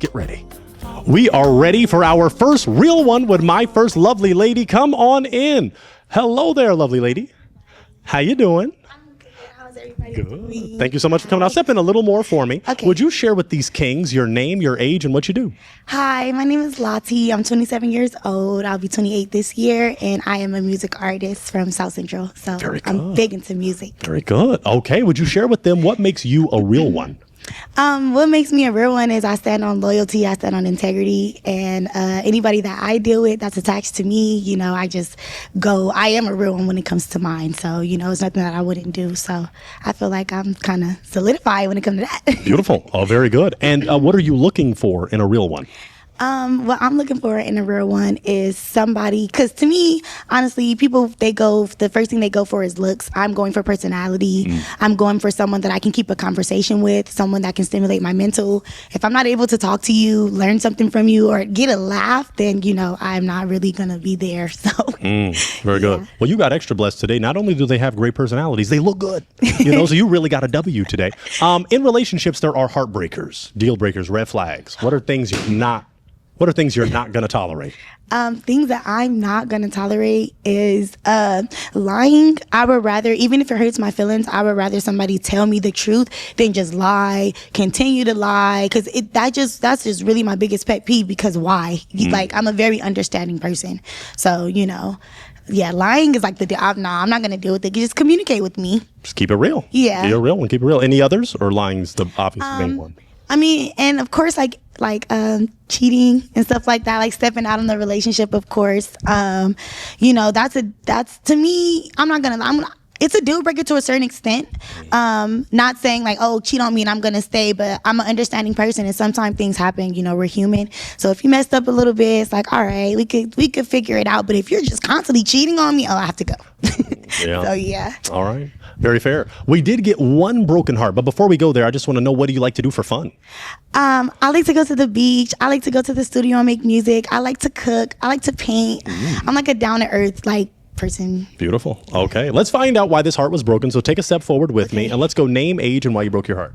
Get ready. We are ready for our first real one with my first lovely lady. Come on in. Hello there, lovely lady. How you doing? I'm good. How's everybody Good. doing? Thank you so much for coming out. Step in a little more for me. Okay. Would you share with these kings your name, your age, and what you do? Hi, my name is Lottie. I'm 27 years old. I'll be 28 this year, and I am a music artist from South Central. So Very I'm good. big into music. Very good. Okay. Would you share with them what makes you a real one? What makes me a real one is I stand on loyalty, I stand on integrity, and anybody that I deal with that's attached to me, I am a real one when it comes to mine. So, it's nothing that I wouldn't do. So I feel like I'm kind of solidified when it comes to that. Beautiful. Oh, very good. And what are you looking for in a real one? What I'm looking for in a real one is somebody, because to me, honestly, people, the first thing they go for is looks. I'm going for personality. I'm going for someone that I can keep a conversation with, someone that can stimulate my mental. If I'm not able to talk to you, learn something from you, or get a laugh, then, I'm not really going to be there. So, Very good. Well, you got extra blessed today. Not only do they have great personalities, they look good. So you really got a W today. In relationships, there are heartbreakers, deal breakers, red flags. What are things you're not going to tolerate? Things that I'm not going to tolerate is lying. I would rather, even if it hurts my feelings, I would rather somebody tell me the truth than just lie, continue to lie. Because that's just really my biggest pet peeve. Because why? Like, I'm a very understanding person. So, lying is like I'm not going to deal with it. Just communicate with me. Just keep it real. Yeah. Keep it real and keep it real. Any others, or lying's the obvious main one? I mean, and of course, like cheating and stuff like that, like stepping out in the relationship, of course. That's to me, it's a deal breaker to a certain extent. Not saying like, oh, cheat on me and I'm going to stay, but I'm an understanding person, and sometimes things happen, we're human. So if you messed up a little bit, it's like, all right, we could figure it out. But if you're just constantly cheating on me, I have to go. Yeah. So yeah. All right. Very fair. We did get one broken heart, but before we go there, I just want to know, what do you like to do for fun? I like to go to the beach. I like to go to the studio and make music. I like to cook. I like to paint. I'm like a down to earth person. Beautiful. Okay. Let's find out why this heart was broken. So take a step forward with me, and let's go name, age, and why you broke your heart.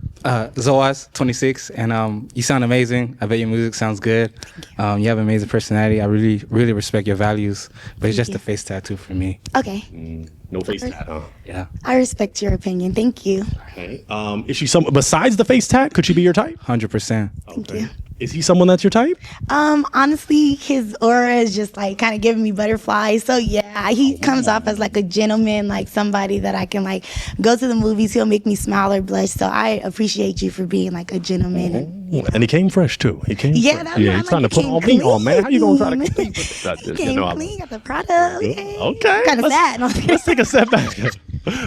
Zoaz, 26, and you sound amazing. I bet your music sounds good. You have an amazing personality. I really, really respect your values, but it's just a face tattoo for me. Okay. No face tat, huh? Yeah. I respect your opinion. Thank you. Okay. Is she besides the face tat, could she be your type? 100%. Thank you. Is he someone that's your type? Honestly, his aura is just like kind of giving me butterflies. So yeah, he comes off as like a gentleman, like somebody that I can like go to the movies. He'll make me smile or blush. So I appreciate you for being like a gentleman. And he came fresh too. He came. Yeah, fresh. He's trying to put all me on, man. How you gonna try to compete with that? He came clean, got the product. Okay. Kind of sad. Let's take a step back.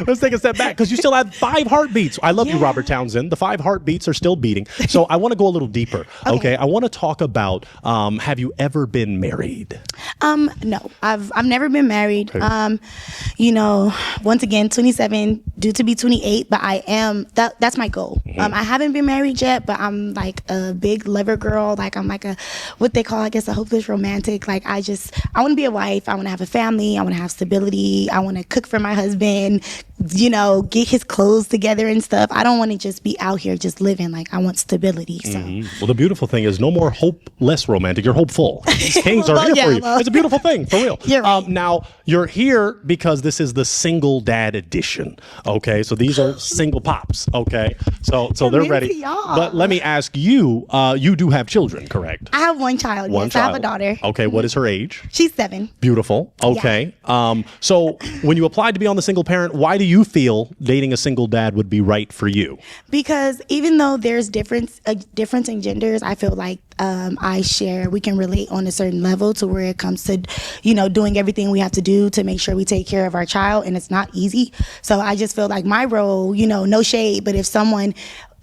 Let's take a step back, because you still have 5 heartbeats. I love you, Robert Townsend. The 5 heartbeats are still beating. So I want to go a little deeper. Okay. I want to talk about, have you ever been married? No, I've never been married. Okay. Once again, 27, due to be 28, but I am, that's my goal. I haven't been married yet, but I'm like a big lover girl. Like I'm like what they call, I guess, a hopeless romantic. Like I want to be a wife. I want to have a family. I want to have stability. I want to cook for my husband, get his clothes together and stuff. I don't want to just be out here just living. Like I want stability. So. Well, the beautiful thing is, no more hopeless romantic. You're hopeful. These kings are here for you. It's a beautiful thing, for real. You're right. Now, you're here because this is the single dad edition. Okay, so these are single pops. Okay, so they're ready. But let me ask you, you do have children, correct? I have one child. One yes, child. I have a daughter. Okay, what is her age? She's 7. Beautiful. Okay. Yeah. So when you applied to be on the single parent, why do you feel dating a single dad would be right for you? Because even though there's difference in genders, I feel like we can relate on a certain level to where it comes to, doing everything we have to do to make sure we take care of our child, and it's not easy. So I just feel like my role, no shade, but if someone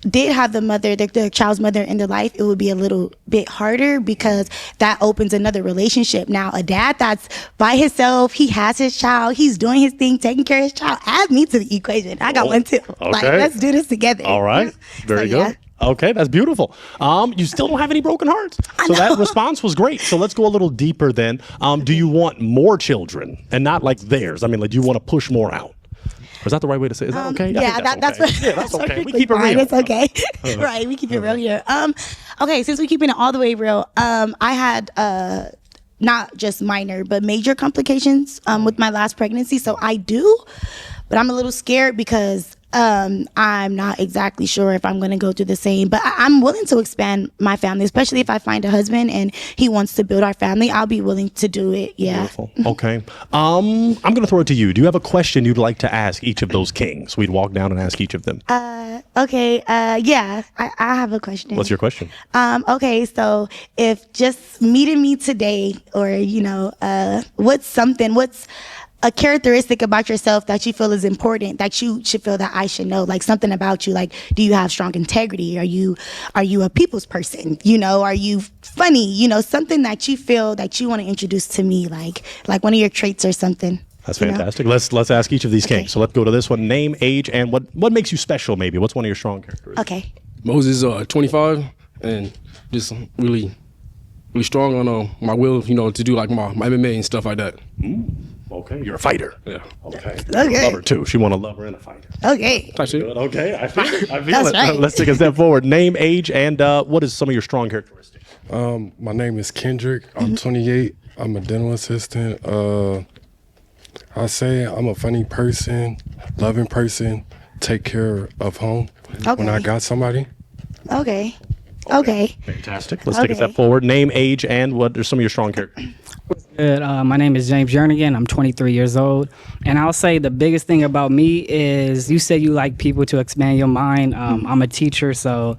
did have the child's mother in their life, it would be a little bit harder, because that opens another relationship. Now, a dad that's by himself, he has his child, he's doing his thing, taking care of his child. Add me to the equation. I got one too. Okay. Like, let's do this together. All right. Very good. Yeah. Okay, that's beautiful. You still don't have any broken hearts. So that response was great. So let's go a little deeper then. Do you want more children, and not like theirs? I mean, like, do you want to push more out? Is that the right way to say it? Is that okay? I think Yeah, that's okay. Yeah, that's okay. We perfectly keep it fine. real. It's okay. Right, we keep it real here. Okay, since we're keeping it all the way real, I had not just minor but major complications with my last pregnancy. So I do, but I'm a little scared because I'm not exactly sure if I'm going to go through the same, but I'm willing to expand my family, especially if I find a husband and he wants to build our family. I'll be willing to do it. Yeah. Beautiful. Okay. I'm going to throw it to you. Do you have a question you'd like to ask each of those kings? We'd walk down and ask each of them. Okay. Yeah, I have a question. What's your question? Okay, so if just meeting me today, or what's a characteristic about yourself that you feel is important, that you should feel that I should know, like something about you, like, do you have strong integrity? Are you a people's person? Are you funny? Something that you feel that you want to introduce to me, like one of your traits or something. That's fantastic. Let's ask each of these kings. So let's go to this one. Name, age, and what makes you special, maybe. What's one of your strong characteristics? Okay. Moses, 25, and just really strong on my will, to do like my MMA and stuff like that. Okay, you're a fighter. Yeah. Okay. Okay. Lover too. She want a lover and a fighter. Okay. Type shit. Good. Okay, I feel it. That's right. Let's take a step forward. Name, age, and what is some of your strong characteristics? My name is Kendrick. I'm 28. I'm a dental assistant. I say I'm a funny person, loving person, take care of home when I got somebody. Okay. Okay. Fantastic. Let's take a step forward. Name, age, and what are some of your strong characteristics? Good. My name is James Jernigan. I'm 23 years old. And I'll say the biggest thing about me is you said you like people to expand your mind. I'm a teacher, so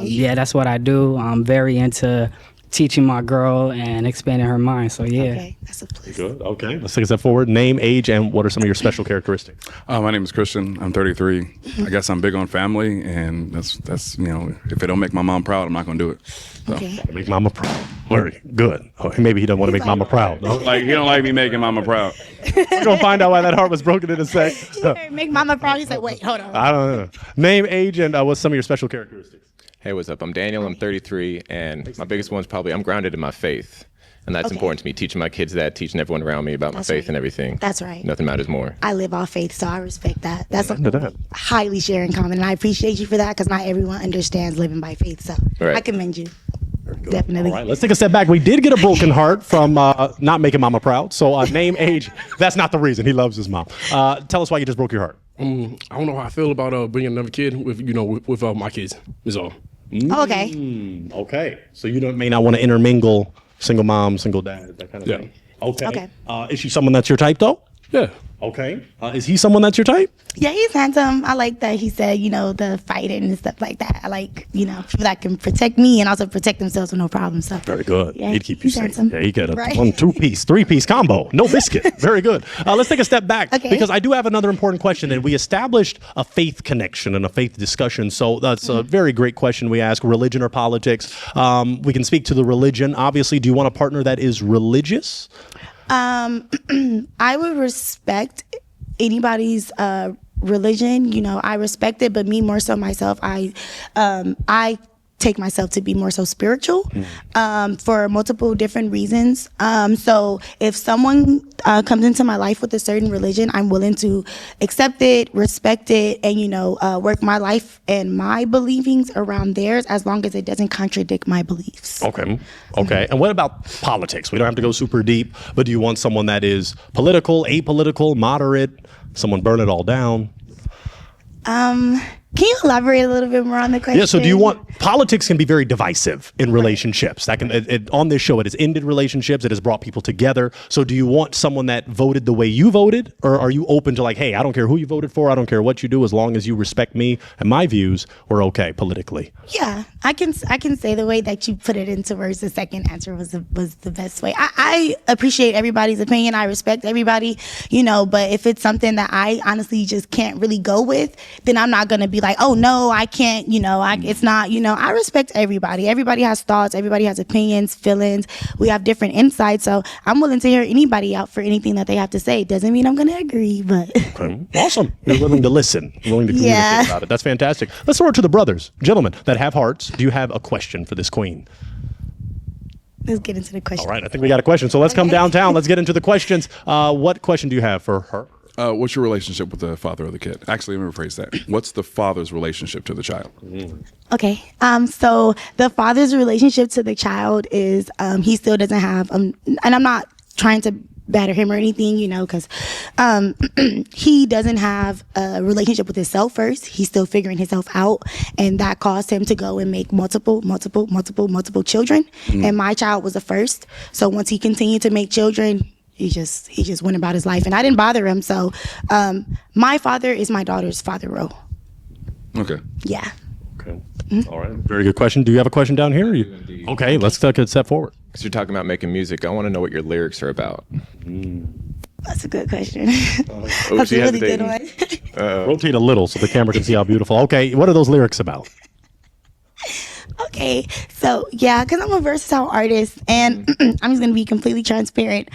yeah, that's what I do. I'm very into teaching my girl and expanding her mind. So yeah. Okay. That's a plus. Good. Okay. Let's take a step forward. Name, age, and what are some of your special characteristics? My name is Christian. I'm 33. I guess I'm big on family, and that's if it don't make my mom proud, I'm not gonna do it. So. Okay. Make mama proud. Very good. Oh, maybe he doesn't want to make mama proud. Like he don't like me making mama proud. We're gonna find out why that heart was broken in a sec. Make mama proud. He's like, wait, hold on. I don't know. Name, age, and what's some of your special characteristics? Hey, what's up? I'm Daniel. I'm 33, and my biggest one's probably I'm grounded in my faith, and that's important to me. Teaching my kids that, teaching everyone around me about my faith and everything. That's right. Nothing matters more. I live off faith, so I respect that. That's Into that. highly share in common, and I appreciate you for that because not everyone understands living by faith. So Right. I commend you. Definitely. All right, let's take a step back. We did get a broken heart from not making mama proud. So name, age, that's not the reason. He loves his mom. Tell us why you just broke your heart. I don't know how I feel about bringing another kid with my kids. Is all. Okay. Okay. So you may not want to intermingle single mom, single dad, that kind of Yeah. thing. Okay. Okay. Is she someone that's your type, though? Yeah. Okay. Is he someone that's your type? Yeah, he's handsome. I like that he said, the fighting and stuff like that. I like, people that can protect me and also protect themselves with no problem. So Very good. Yeah, He'd keep you he's safe. handsome. Yeah, he get a Right. 1, 2-piece, 3-piece combo. No biscuit. Very good. Let's take a step back because I do have another important question. And we established a faith connection and a faith discussion. So that's a very great question we ask, religion or politics. We can speak to the religion. Obviously, do you want a partner that is religious? I would respect anybody's religion. I respect it, but me more so myself, I take myself to be more so spiritual for multiple different reasons. So if someone comes into my life with a certain religion, I'm willing to accept it, respect it, and work my life and my believings around theirs as long as it doesn't contradict my beliefs. Okay. Okay. And what about politics? We don't have to go super deep, but do you want someone that is political, apolitical, moderate, someone burn it all down? Can you elaborate a little bit more on the question? Yeah, so do you want, politics can be very divisive in relationships. That can, on this show, it has ended relationships, it has brought people together. So do you want someone that voted the way you voted, or are you open to like, hey, I don't care who you voted for, I don't care what you do, as long as you respect me and my views, we're okay politically? Yeah, I can say the way that you put it into words, the second answer was the best way. I appreciate everybody's opinion, I respect everybody, but if it's something that I honestly just can't really go with, then I'm not going to be like, oh no, I can't, it's not, I respect everybody. Everybody has thoughts, everybody has opinions, feelings. We have different insights. So I'm willing to hear anybody out for anything that they have to say. Doesn't mean I'm going to agree, but. Okay. Awesome. You're willing to listen, willing to communicate about it. That's fantastic. Let's throw it to the brothers. Gentlemen that have hearts, do you have a question for this queen? Let's get into the question. All right, I think we got a question. So let's come downtown. Let's get into the questions. What question do you have for her? What's your relationship with the father of the kid? Actually, let me rephrase that. What's the father's relationship to the child? Okay. So the father's relationship to the child is he still doesn't have and I'm not trying to batter him or anything, because he doesn't have a relationship with himself first. He's still figuring himself out, and that caused him to go and make multiple children. And my child was the first. So once he continued to make children, he just went about his life, and I didn't bother him. So my father is my daughter's father role. Okay. Yeah. Okay. All right. Very good question. Do you have a question down here? Okay, let's take a step forward. Because you're talking about making music, I want to know what your lyrics are about. That's a good question. That's a really good one. Rotate a little so the camera can see how beautiful. Okay, what are those lyrics about? Okay, so yeah, because I'm a versatile artist, and I'm just gonna be completely transparent.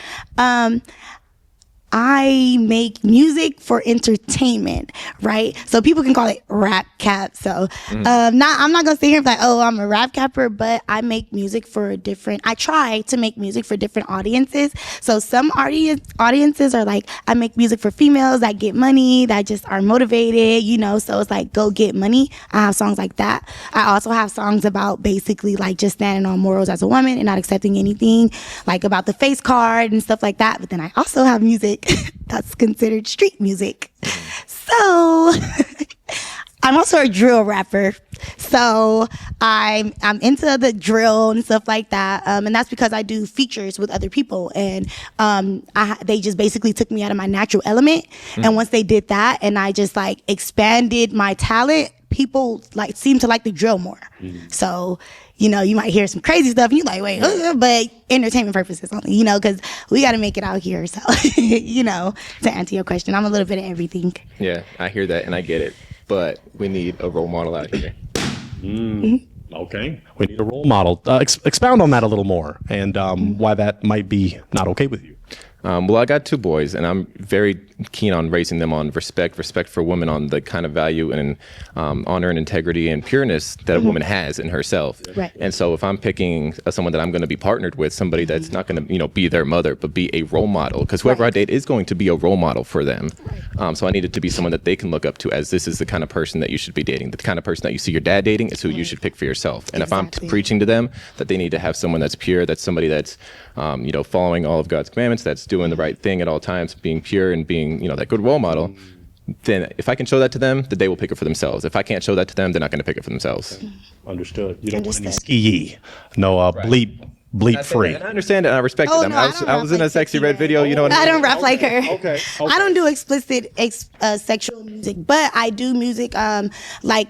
I make music for entertainment, right? So people can call it rap cap. So I'm not gonna sit here and be like, oh, I'm a rap capper, but I make music for I try to make music for different audiences. So some audiences are like, I make music for females that get money, that just are motivated, so it's like, go get money. I have songs like that. I also have songs about basically like just standing on morals as a woman and not accepting anything, like about the face card and stuff like that. But then I also have music that's considered street music. So I'm also a drill rapper. So I'm into the drill and stuff like that. And that's because I do features with other people. And they just basically took me out of my natural element. And once they did that and I just like expanded my talent, people like seem to like the drill more. So you might hear some crazy stuff and you're like, wait, but entertainment purposes only, because we got to make it out here. So, to answer your question, I'm a little bit of everything. Yeah, I hear that and I get it. But we need a role model out here. Okay. We need a role model. Expound on that a little more and why that might be not okay with you. Well, I got two boys, and I'm very keen on raising them on respect for women, on the kind of value and honor and integrity and pureness that a woman has in herself. Right. And so if I'm picking someone that I'm going to be partnered with, somebody that's not going to, be their mother, but be a role model, because whoever I date is going to be a role model for them. So I needed to be someone that they can look up to, as this is the kind of person that you should be dating. The kind of person that you see your dad dating is who you should pick for yourself. And if I'm preaching to them that they need to have someone that's pure, that's somebody that's, following all of God's commandments, that's doing the right thing at all times, being pure and being, that good role model, then if I can show that to them, then they will pick it for themselves. If I can't show that to them, they're not going to pick it for themselves. Understood. You don't want any ski-y. No bleep free. And I understand it and I respect it. No, I was in a Sexy Red video, you know what I I mean? don't rap like her. Okay. I don't do explicit sexual music, but I do music like,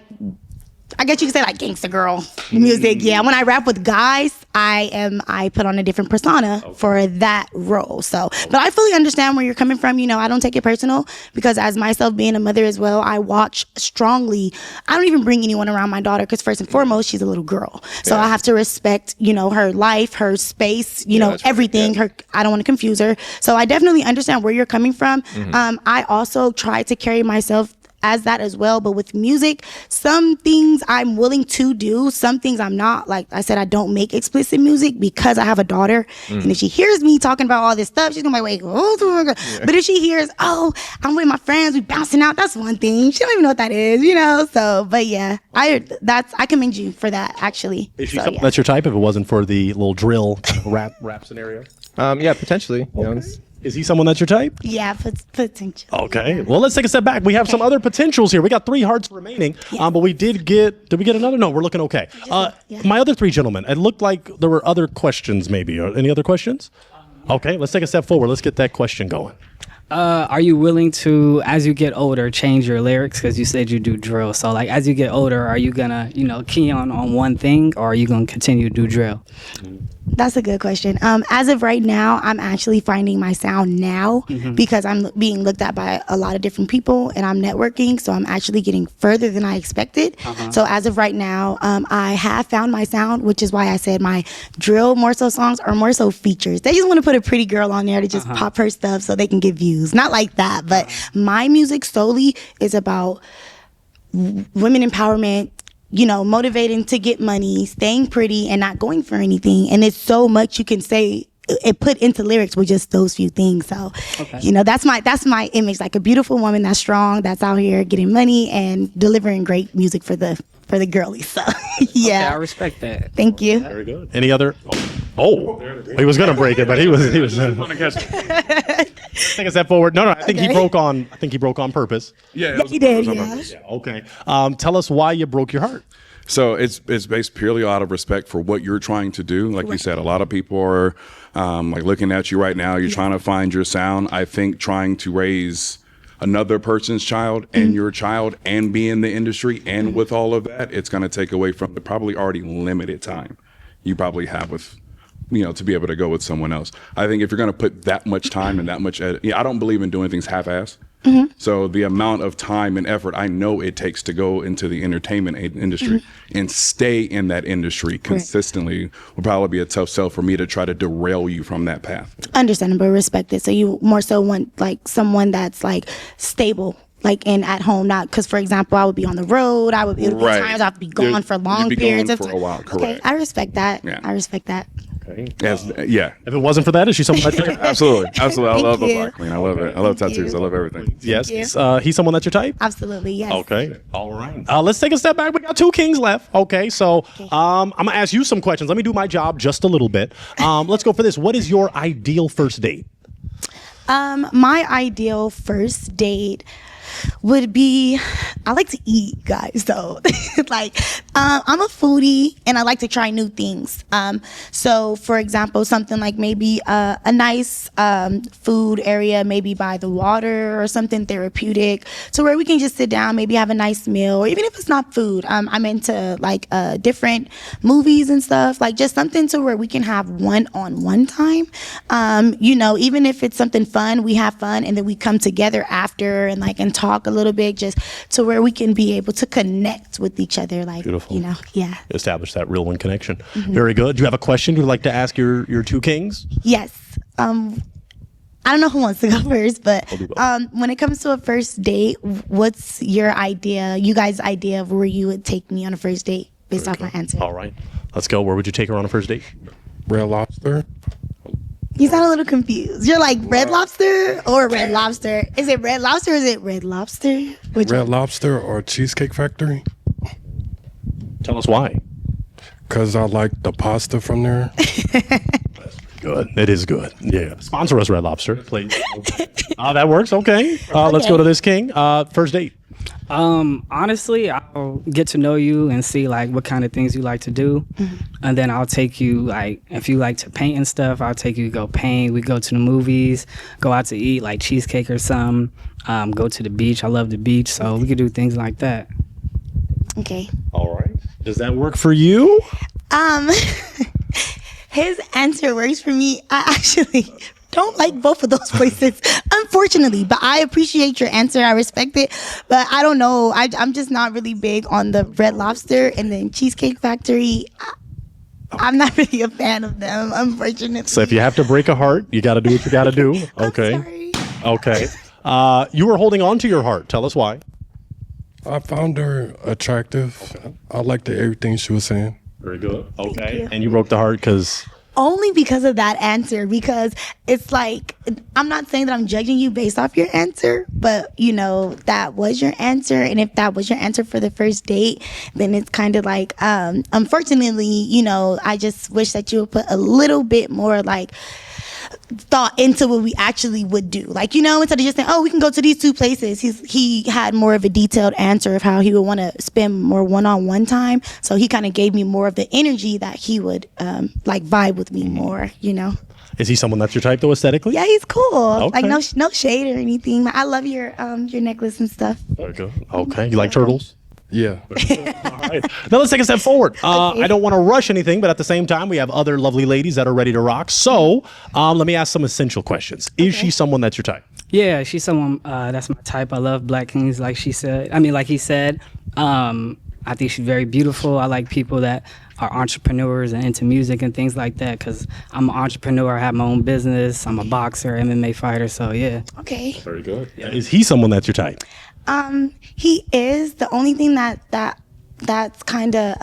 I guess you could say like gangsta girl music. Yeah, when I rap with guys, I put on a different persona for that role. So, but I fully understand where you're coming from. I don't take it personal because as myself being a mother as well, I watch strongly. I don't even bring anyone around my daughter because first and foremost, she's a little girl. So I have to respect, her life, her space, everything. Right. I don't want to confuse her. So I definitely understand where you're coming from. I also try to carry myself as that as well, but with music, some things I'm willing to do, some things I'm not. Like I said, I don't make explicit music because I have a daughter, and if she hears me talking about all this stuff, she's gonna be like, wait, oh my God. But if she hears, oh, I'm with my friends, we bouncing out, that's one thing. She don't even know what that is, So, but yeah, I commend you for that, actually. Is she something that's your type? If it wasn't for the little drill rap scenario, yeah, potentially. Is he someone that's your type? Yeah, potential. Okay. Yeah. Well, let's take a step back. We have some other potentials here. We got 3 hearts remaining, but we did we get another? No, we're looking okay. My other 3 gentlemen, it looked like there were other questions maybe. Any other questions? Okay, let's take a step forward. Let's get that question going. Are you willing to, as you get older, change your lyrics? Because you said you do drill. So, like, as you get older, are you gonna, key on one thing, or are you gonna continue to do drill? That's a good question. As of right now, I'm actually finding my sound now because I'm being looked at by a lot of different people and I'm networking. So I'm actually getting further than I expected. So as of right now, I have found my sound, which is why I said my drill more so songs are more so features. They just want to put a pretty girl on there to just pop her stuff so they can get views. Not like that, but my music solely is about women empowerment, motivating to get money, staying pretty and not going for anything. And it's so much you can say it put into lyrics with just those few things. So, you know, that's my image, like a beautiful woman that's strong, that's out here getting money and delivering great music for the girlies. So, yeah. Okay, I respect that. Thank you. Very good. Any other? Oh, he was gonna break it, but he was. Let's take a step forward. No, I think he broke on. I think he broke on purpose. Yeah, He did, yeah. Yeah. Okay. Tell us why you broke your heart. So it's based purely out of respect for what you're trying to do. Like you said, a lot of people are like looking at you right now. You're trying to find your sound. I think trying to raise another person's child and your child and be in the industry and with all of that, it's going to take away from the probably already limited time you probably have with, you know, to be able to go with someone else. I think if you're going to put that much time and that much, I don't believe in doing things half-ass. So the amount of time and effort I know it takes to go into the entertainment industry and stay in that industry consistently will probably be a tough sell for me to try to derail you from that path. Understandable, respected. So you more so want like someone that's like stable, like in at home, not because, for example, I would be on the road. I would be Right. times I have to be gone for long You'd be periods gone of for time. a while, Okay, correct. I respect that. Yeah. I respect that. Okay. Yeah, If it wasn't for that, is she someone that's absolutely. I love a you. black queen. I love it. I love tattoos. I love everything. yes? you. He's someone that's your type. Absolutely, yes. Okay. All right. Let's take a step back. We got 2 kings left. Okay. So I'm gonna ask you some questions. Let me do my job just a little bit. Let's go for this. What is your ideal first date? My ideal first date would be, I like to eat, guys, though. Like, I'm a foodie and I like to try new things. So for example, something like maybe a nice food area, maybe by the water or something therapeutic, to where we can just sit down, maybe have a nice meal, or even if it's not food, I'm into like different movies and stuff, like just something to where we can have one-on-one time. You know, even if it's something fun, we have fun and then we come together after and talk a little bit, just to where we can be able to connect with each other, like, Beautiful. you know, yeah. Establish that real one connection. Very good. Do you have a question you'd like to ask your 2 kings? Yes. I don't know who wants to go first, but I'll do both. when it comes to a first date, what's your idea, you guys' idea of where you would take me on a first date based off my answer? All right. Let's go. Where would you take her on a first date? Red Lobster. You sound a little confused. You're like Red Lobster or Red Lobster? Is it Red Lobster or is it Red Lobster? Which Red Lobster or Cheesecake Factory. Tell us why. Because I like the pasta from there. Good. It is good. Yeah. Sponsor us, Red Lobster, please. That works. Okay. Let's go to this king. First date. Honestly, I'll get to know you and see like what kind of things you like to do, and then I'll take you, like, if you like to paint and stuff, I'll take you to go paint. We go to the movies, go out to eat like cheesecake or something. Go to the beach. I love the beach, so we could do things like that. Okay. All right. Does that work for you? His answer works for me. I actually don't like both of those places, unfortunately, but I appreciate your answer. I respect it, but I don't know. I'm just not really big on the Red Lobster and then Cheesecake Factory. I'm not really a fan of them, unfortunately. So if you have to break a heart, you got to do what you got to do. Okay. Sorry. Okay. You were holding on to your heart. Tell us why. I found her attractive. I liked everything she was saying. Very good. Okay. you. And you broke the heart because. Only because of that answer, because it's like, I'm not saying that I'm judging you based off your answer, but you know, that was your answer. And if that was your answer for the first date, then it's kind of like, unfortunately, you know, I just wish that you would put a little bit more like thought into what we actually would do. Like, you know, instead of just saying, oh, we can go to these 2 places, he had more of a detailed answer of how he would want to spend more one-on-one time. So he kind of gave me more of the energy that he would like vibe with me more, you know. Is he someone that's your type though, aesthetically? Yeah, he's cool. Okay. Like no shade or anything. I love your necklace and stuff. Very good. Okay. You like turtles? Yeah. All right. Now let's take a step forward. I don't want to rush anything, but at the same time, we have other lovely ladies that are ready to rock. So let me ask some essential questions. Is she someone that's your type? Yeah, she's someone that's my type. I love black kings, like she said. I mean, like he said. I think she's very beautiful. I like people that are entrepreneurs and into music and things like that, because I'm an entrepreneur. I have my own business. I'm a boxer, MMA fighter. So yeah. Okay. Very good. Is he someone that's your type? He is. The only thing that's kind of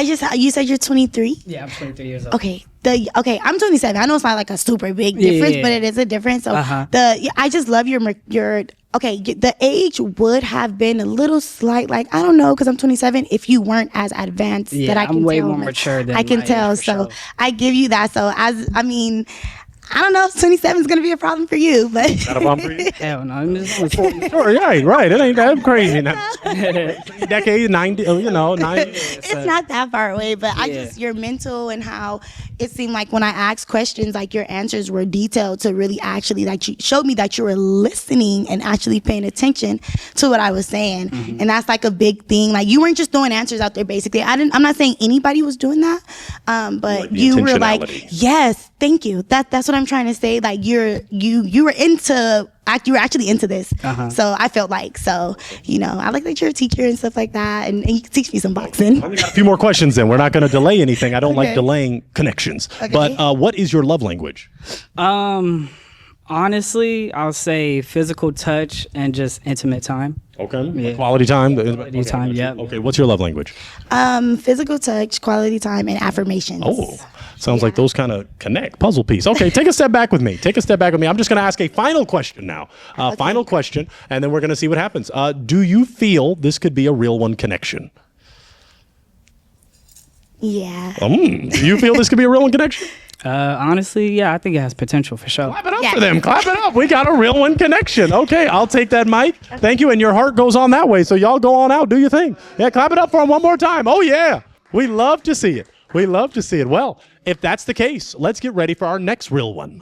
You said you're 23? Yeah, I'm 23 years old. Okay. I'm 27. I know it's not like a super big difference, but it is a difference. So I just love your the age would have been a little slight, like, I don't know, because I'm 27, if you weren't as advanced that I can I'm way tell. more mature than I can my tell. age, for So sure. I give you that. So I don't know if 27 is going to be a problem for you, but Not a problem for you? Hell no, I'm just only 40. Sure, right. It ain't that crazy. Decade 90, 90. it's not that far away. But I just, your mental and how it seemed like when I asked questions, like your answers were detailed to really actually, like, you showed me that you were listening and actually paying attention to what I was saying. And that's like a big thing. Like, you weren't just throwing answers out there, basically. I'm not saying anybody was doing that, but Like the you were like, intentionality. yes, thank you. That's what I'm trying to say. Like, you were actually into this. So I felt like, I like that you're a teacher and stuff like that, and you can teach me some boxing. We got a few more questions then. We're not going to delay anything. I don't like delaying connections. Okay. But what is your love language? Honestly, I'll say physical touch and just intimate time. Okay. Yeah. Quality time. Quality time, yeah. Okay. What's your love language? Physical touch, quality time, and affirmations. Oh, sounds like those kind of connect. Puzzle piece. Okay, take a step back with me. I'm just going to ask a final question now. Final question, and then we're going to see what happens. Do you feel this could be a real one connection? Yeah. Do you feel this could be a real one connection? Honestly, yeah, I think it has potential for sure. Clap it up for them. Clap it up. We got a real one connection. Okay, I'll take that, Mike. Thank you. And your heart goes on that way. So y'all go on out. Do your thing. Yeah, clap it up for them one more time. Oh, yeah. We love to see it. Well, if that's the case, let's get ready for our next real one.